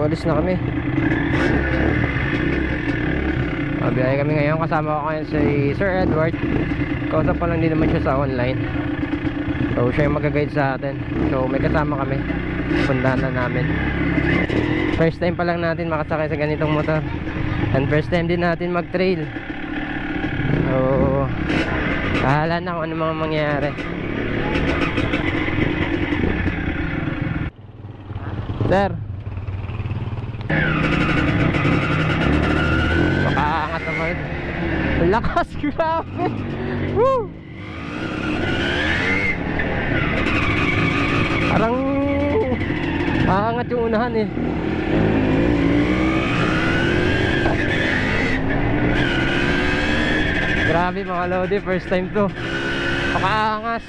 Alis na kami. Biyahe kami ngayon. Kasama ko ngayon si Sir Edward. Kausap pa lang din naman siya sa online. So siya yung mag-guide sa atin. So may kasama kami. Pundahan na namin. First time pa lang natin makasakay sa ganitong motor. And first time din natin mag-trail. So bahala na kung ano mga mangyayari. Sir, makaangat naman. Lakas, grabe. Woo! Parang aangat yung unahan eh. Grabe mga lodi, first time to. Makaangas.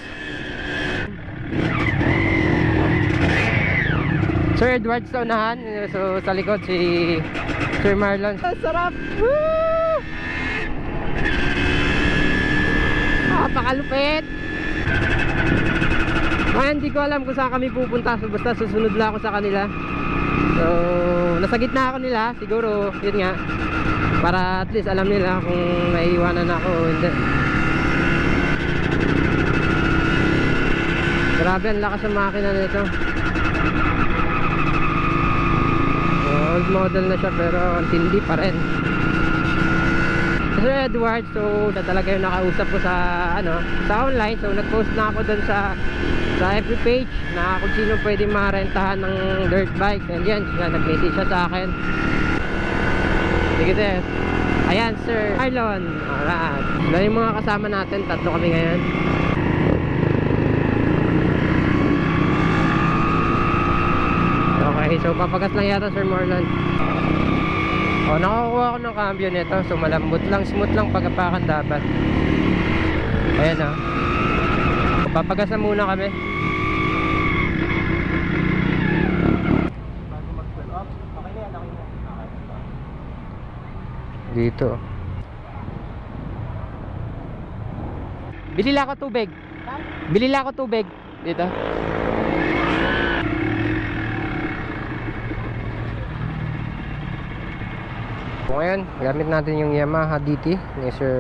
Sir Edward sa unahan. So sa likod si Sir Marlon. Sarap! Woo! Napakalupit! Hindi ko alam kung saan kami pupunta. So basta susunod lang ako sa kanila. So nasa gitna ako nila. Siguro yun nga, para at least alam nila kung naiiwanan ako o hindi. Grabe ang lakas ng makina nito. Old model na siya pero ang tindi pa rin. Sir Edward, so talaga yung nakausap ko sa sa online. So nag-post na ako dun sa FB page na kung sino pwede marentahan ng dirt bike. And yan, nag-message siya sa akin. Sige sir. Ayan Sir Marlon. Alright. So yung mga kasama natin, tatlo kami ngayon. Okay, so papagas lang yata Sir Marlon. Nakakuha ako ng cambio nito. So malambot lang, smooth lang pagapakan dapat. Ayan papagas na muna kami. Bago mag-pull up. Okay na yan, okay na. Dito. Bilila ako tubig. Bilila ako tubig. Dito. Ngayon, gamit natin yung Yamaha DT ni Sir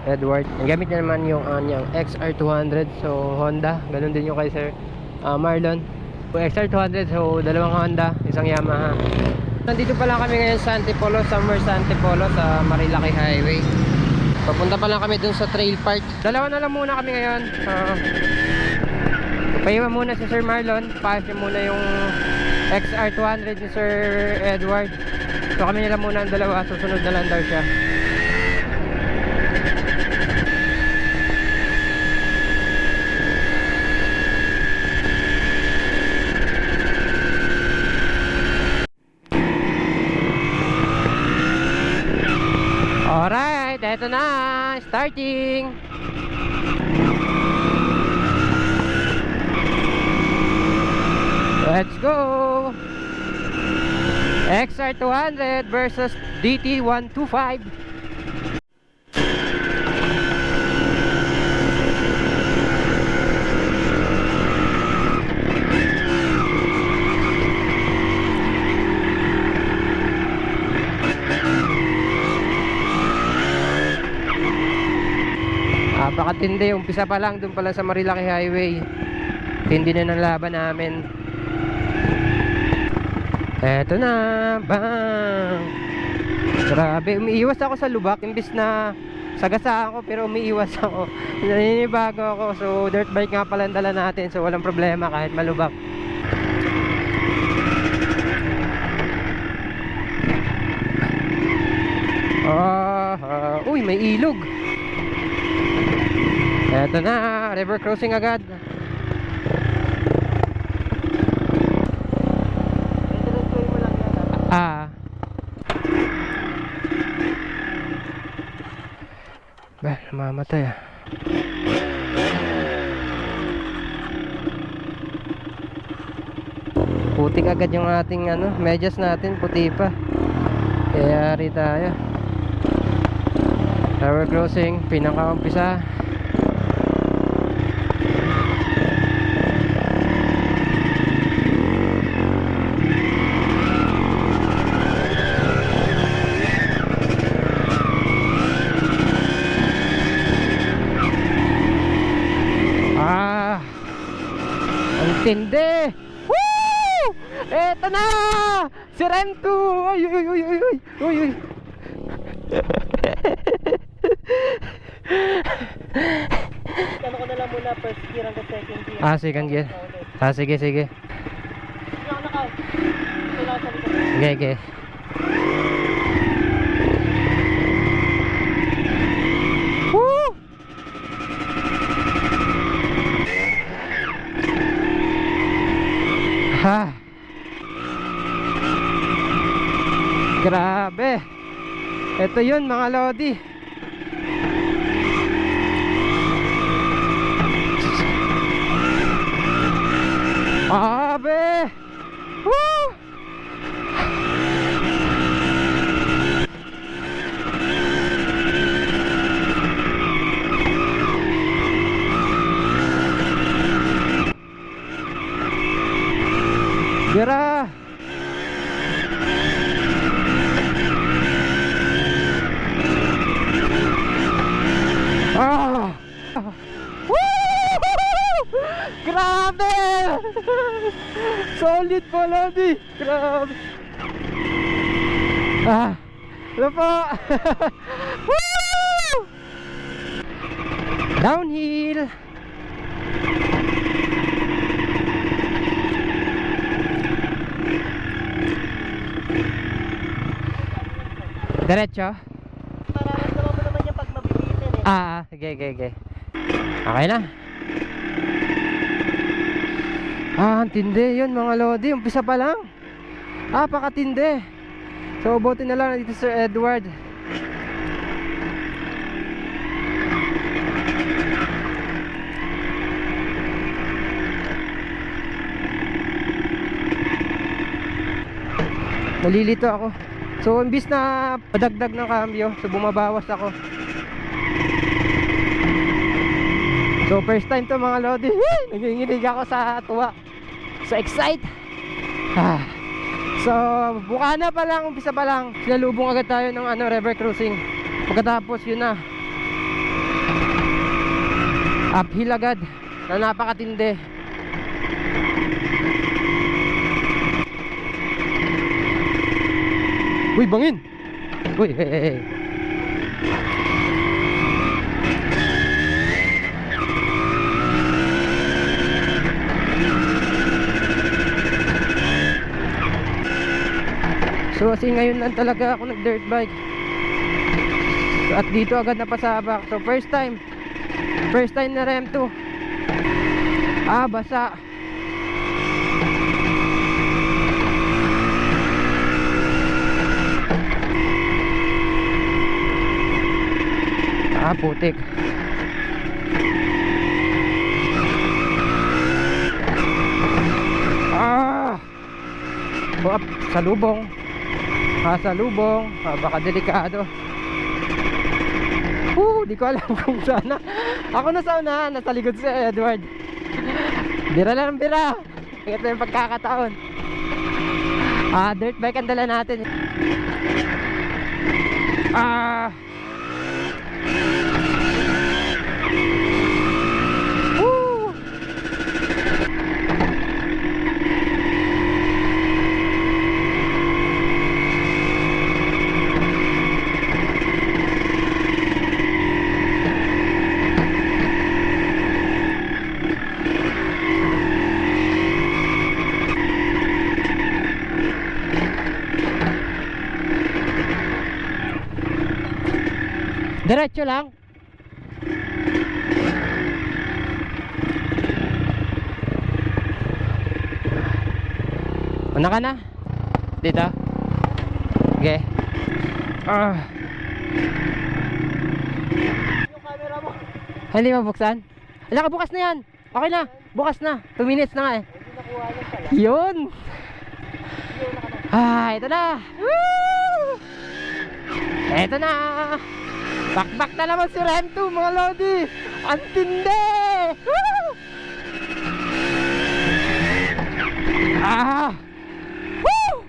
Edward. Gamit niya naman yung anyang XR200. So Honda, ganun din yung kay Sir Marlon. Yung XR200, so dalawang Honda, isang Yamaha. Nandito pa lang kami ngayon sa Antipolo, Summer sa Antipolo sa Marilaki Highway. Papunta pa lang kami dun sa trail park. Dalawa na lang muna kami ngayon. Paiwan muna si Sir Marlon. Paas niya muna yung XR200 ni Sir Edward. So kami nila muna ang dalawa. Susunod na lang daw siya. Alright, eto na. Starting. Let's go. XR200 versus DT125. Napakatindi, umpisa pa lang doon pala sa Marilaki Highway. Tindi na ng laban namin. Eto na, bang! Grabe, umiiwas ako sa lubak. Imbis na sagasaan ako, pero umiiwas ako. Naninibago ako. So dirt bike nga pala ang dala natin. So walang problema kahit malubak. Uy, may ilog. Eto na, river crossing agad. Bah, namamatay ah. Putik agad yung ating medyas natin, puti pa. Kaya yari tayo. River crossing, pinaka-umpisa. Tindi! Woo! Eto na! Si Rem2! Uy, uy, uy, uy, uy, uy, uy. Ano ko na lang muna first gear hanggang second gear. Ah, second gear. Ah, sige, sige. Hindi ako naka. Ito lang sa likod. Okay, okay. Woo! Ha! Grabe! Ito yun mga lodi. Grabe! Woo! Tira! Ah! Woo! Grabe! Solid po, Lodi! Grabe! Ah! Ano po? Woo! Downhill! Diretso? Mararamdaman mo naman yan pag mabibitin eh. Sige, sige, sige. Okay na. Ang tindi yun mga lodi. Umpisa pa lang. Pakatindi. So, buti na lang dito Sir Edward. Nalilito ako. So, imbis na padagdag ng cambio, so bumabawas ako. So, first time to mga lodi. Nanginginig ako sa tuwa. Sa excite. So, Bukana pa lang, umpisa pa lang. Sinalubong agad tayo ng river crossing. Pagkatapos, yun na. Uphill agad. Na napakatindi. Uy, bangin! Uy, hey, hey, hey. So kasi ngayon lang talaga ako nag dirt bike. At dito agad napasabak. So first time na Rem2. Basa. Putik. Salubong. Salubong. Baka delikado. Di ko alam kung sana. Ako nasa unahan, nasa likod si Edward. Bira lang, bira. Ito yung pagkakataon. Dirt bike ang dala natin. Diretso lang. Una ka na? Dito? Okay. Yung camera mo. Hindi mabuksan? Ala, bukas na yan. Okay na, bukas na. 2 minutes na nga eh. Hindi nakuha yan pala. Yun. Hindi na Ito na. Woo! Ito na. Bakbak na naman si Rem2 mga lodi. Ang tindi. Woo! Woo!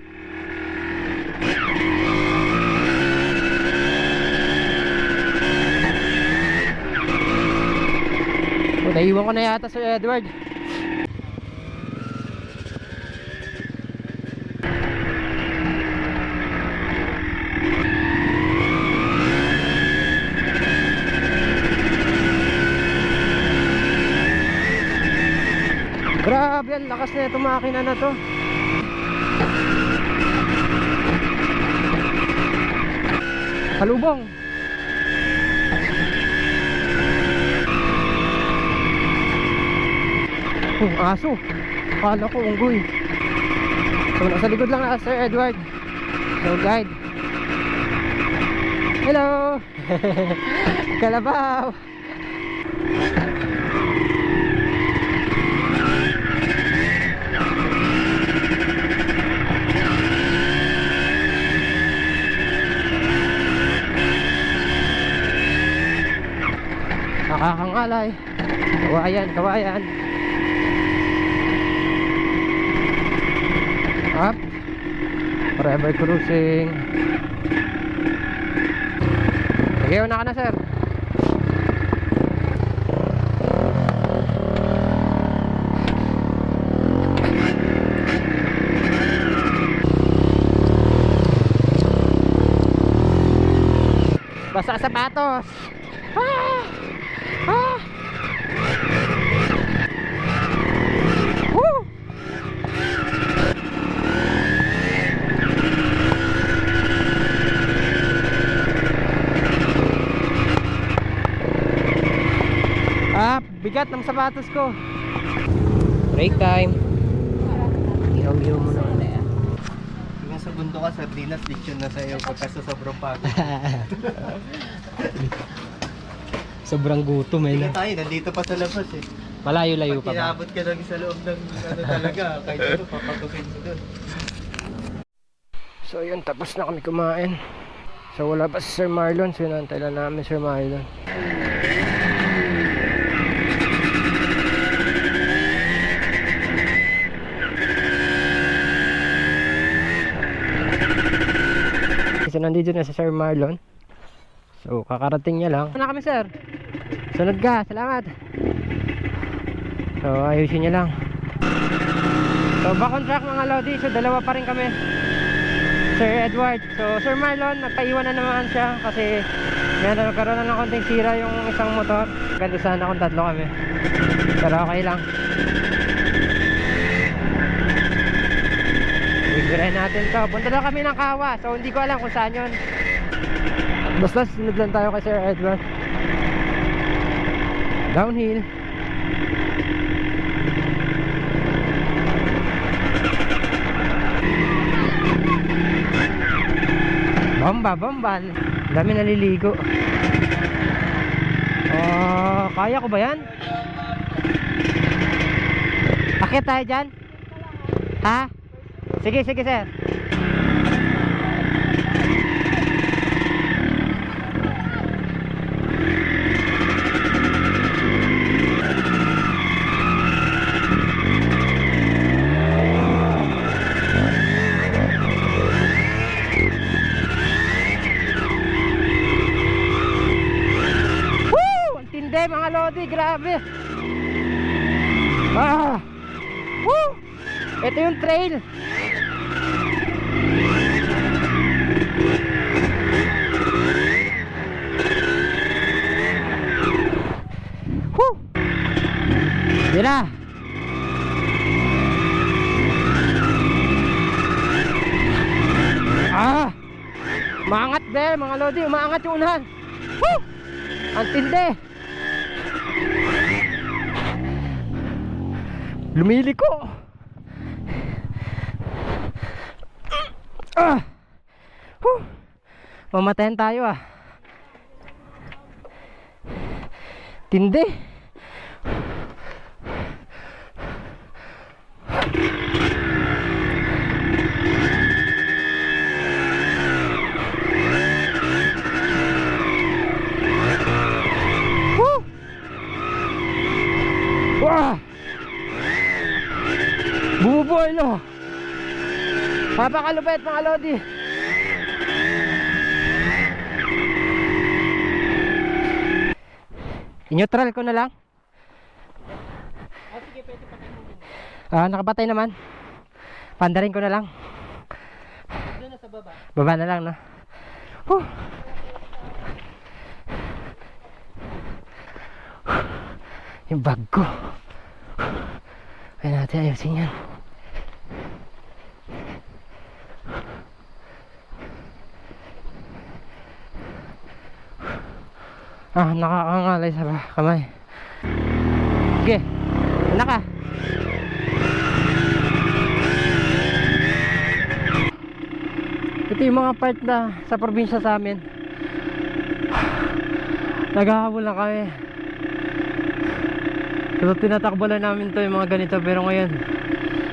Naiwan ko na yata si Edward. Grabe, ang lakas na itong makina na to. Palubong. Aso. Kala ko unggoy. So nasa likod lang na Sir Edward. So guide. Hello. Kalabaw. Nakakangalay. Kawayan, kawayan. Up. Forever cruising. Sige, una ka na, sir. Basta sapatos. Ah! Ah! Woo! Bigat ng sapatos ko. Break time. Ihaw-ihaw mo na. Hanggang sa bundok ka, sardinas, lechon na sa'yo pagka sa sobrang pagod. Sobrang gutom eh. Hindi tayo, nandito pa sa labas eh. Malayo-layo pa Pag ba? kinabot ka lang sa loob ng ano talaga, kahit ano, papatukin mo doon. So yun, tapos na kami kumain. So wala pa si Sir Marlon. So hinantay lang namin Sir Marlon. So nandito na si Sir Marlon. So kakarating niya lang. Na kami sir. Sunod ka, salamat. So ayusin niya lang. So back on track mga Lodi. So dalawa pa rin kami, Sir Edward. So Sir Marlon, nagpaiwan na naman siya kasi nagkaroon na ng konting sira yung isang motor. Ganda sana kung tatlo kami, pero okay lang. Bigyan natin to. Punta daw kami ng Kawa. So hindi ko alam kung saan yun. Basta sunod lang tayo kay Sir Edward. Downhill. Bomba. Dami naliligo. Kaya ko ba yan? Akit tayo dyan? Ha? Sige sir. Mga Lodi, grabe. Woo! Ito yung trail. Woo! Tira. Maangat be, mga Lodi, umaangat yung unahan. Woo! Ang tindi. Lumiliko. Mamatayan tayo Tindi. Bumubuhay no. Papakalupit mga Lodi. I-neutral ko na lang. Sige, pwede patay mo. Nakapatay naman. Pandarin ko na lang. Doon na sa baba. Baba na lang no. Yung bag ko. Kaya natin ayusin yan. Nakakangalay sa kamay. Okay, anak ka. Ito yung mga part na sa probinsya sa amin. Naghahabol lang kami. So tinatakbo lang namin to yung mga ganito. Pero ngayon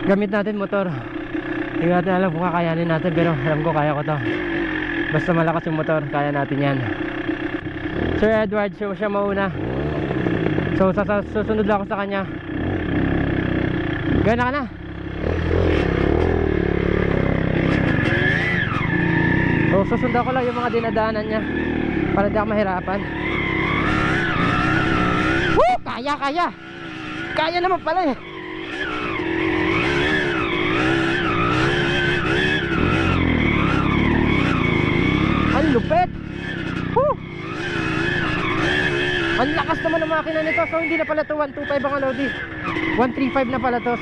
gamit natin motor. Hindi natin alam kung kakayanin natin, pero alam ko kaya ko to. Basta malakas yung motor, kaya natin yan. Sir Edward, siya mauna. So susunod lang ako sa kanya. Gana ka na. So susundan ko lang yung mga dinadaanan niya para di ako mahirapan. Woo! Kaya! Kaya naman pala eh. Ang lupit! Woo! Ang lakas naman ng makina nito. So hindi na pala to 125 ang Lodi, 135 na pala to.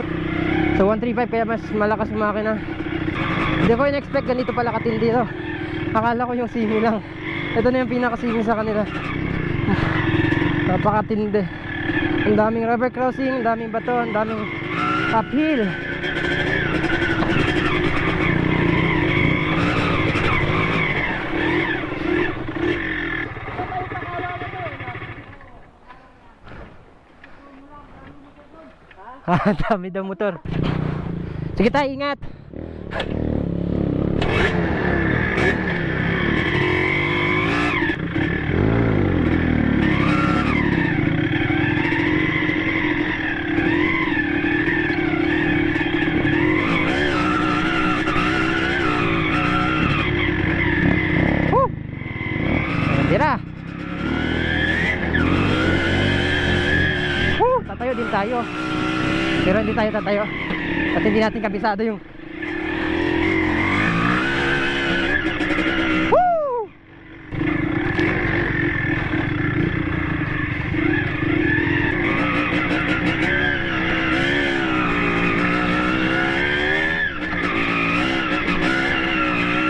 So 135 kaya mas malakas yung makina. Hindi ko in-expect ganito pala katindi to. Akala ko yung simi lang. Ito na yung pinakasimi sa kanila. Napakatindi. Ang daming rubber crossing, ang daming bato, ang daming uphill. Dami daw motor. Sige tayo, ingat. Tira. Tatayo din tayo. Pero hindi tayo tatayo at hindi natin kabisado yung woo!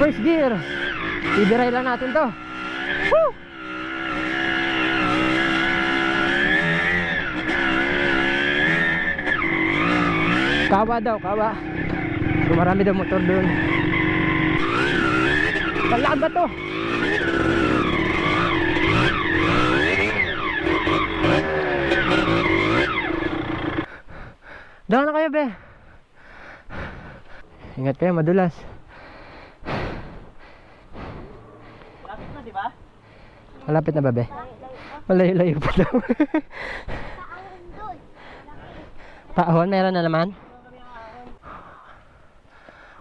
First gear. Ibiray lang natin to. Woo! Kawa daw, kawa. So marami daw motor doon. Palakad ba to? Doon na kayo, be. Ingat kayo, madulas. Malapit na, di ba? Malapit na ba, be? Malayo-layo pa daw. Taon, meron na naman.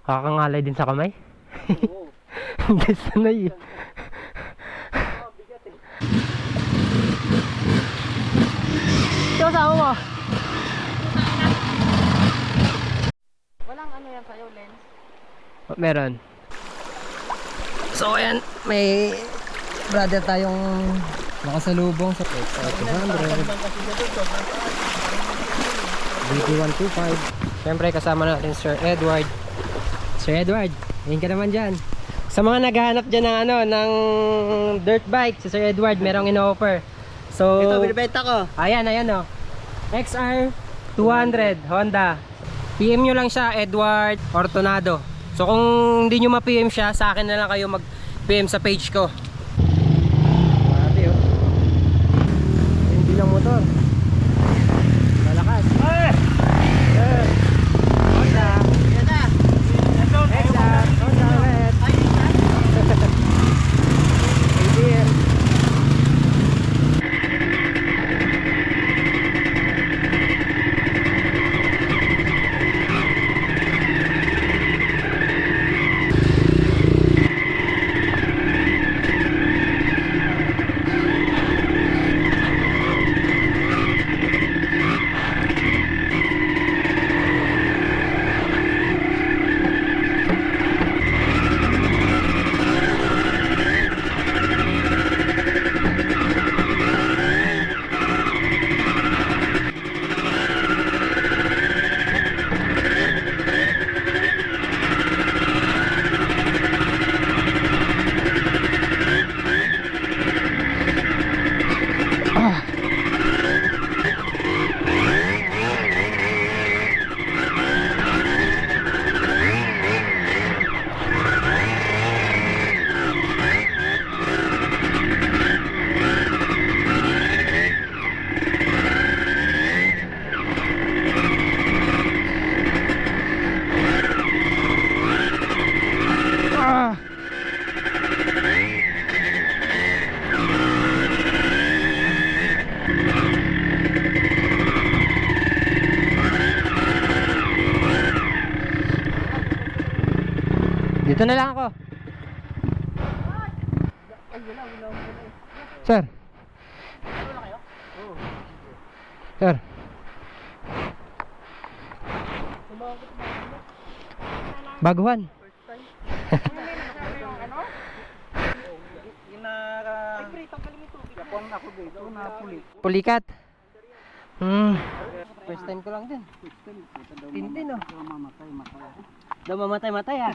Kakangalay din sa kamay. Hindi sanay eh. Ito kasama mo? Walang ano yan sa'yo, lens? Meron. So ayan, may brother tayong nakasalubong sa XR200 BT125. Siyempre kasama natin Sir Edward. Sir Edward, ayun ka naman dyan. Sa mga naghahanap dyan ng ano, ng dirt bike, si Sir Edward merong in-offer. So Ito, binibenta ko. ayan oh. XR200 Honda. PM nyo lang siya, Edward Ortonado. So kung hindi nyo ma-PM siya, sa akin na lang kayo mag-PM sa page ko. Grabe oh. Hindi lang motor. Malakas. Honda. Yan na. XR Honda ulit. Hey, Dito na lang ako. Sir. Sir. Baguhan. Pulikat. First time ko lang din. Tintin oh. Daw mamatay ah.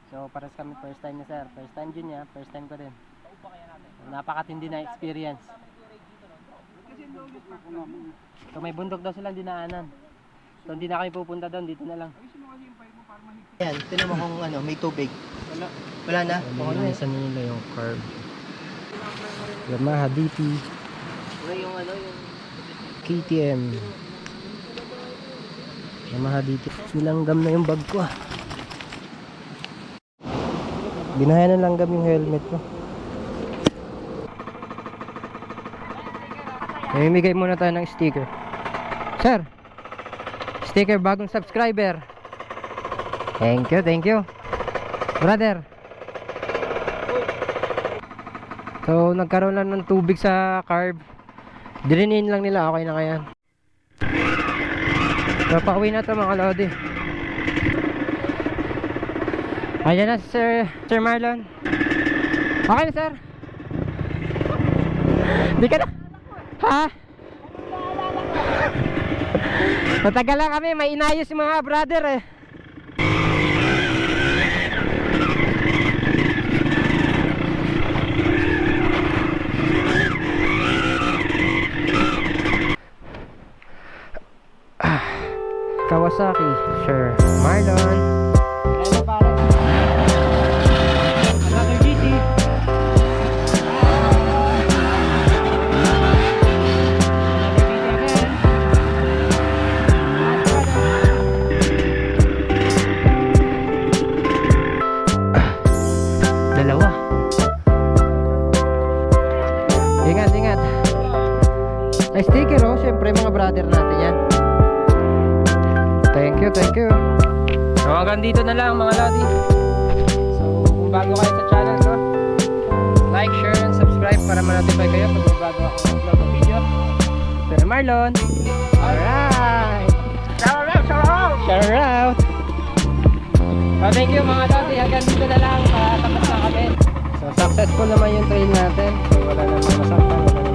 So pares kami first time ni sir. First time din niya, first time ko din. Napakatindi na experience. So may bundok daw silang dinaanan. So hindi na kami pupunta doon, dito na lang. Yan, tinan mo kung ano, may tubig. Wala na. Minsan nila yung curve. Yamaha DT. Yung ano, yung KTM. Yamaha DT. Nilanggam na yung bag ko ah. Binaya na langgam yung helmet ko. Namimigay muna tayo ng sticker. Sir, sticker bagong subscriber. Thank you. Brother. So, nagkaroon lang ng tubig sa carb. Dirinin lang nila, okay na kaya. So, pauwi na ito mga lodi. Ayan na si Sir Marlon. Okay na sir? Di ka na? Ha? Matagal lang kami, may inayos yung mga brother eh. Kawasaki, Sir Marlon. Another GT. Dalawa. Ingat. May sticker oh, syempre mga brother natin yan. Thank you. So hanggang dito na lang mga lodi. So kung bago kayo sa channel ko, like, share, and subscribe para ma-notify kayo pag bago ako mag-upload ng video. Sir Marlon. Alright. Shout out. So thank you mga lodi. Hanggang dito na lang. Tapos na kami. So successful naman yung trail natin. So wala namang masaktan.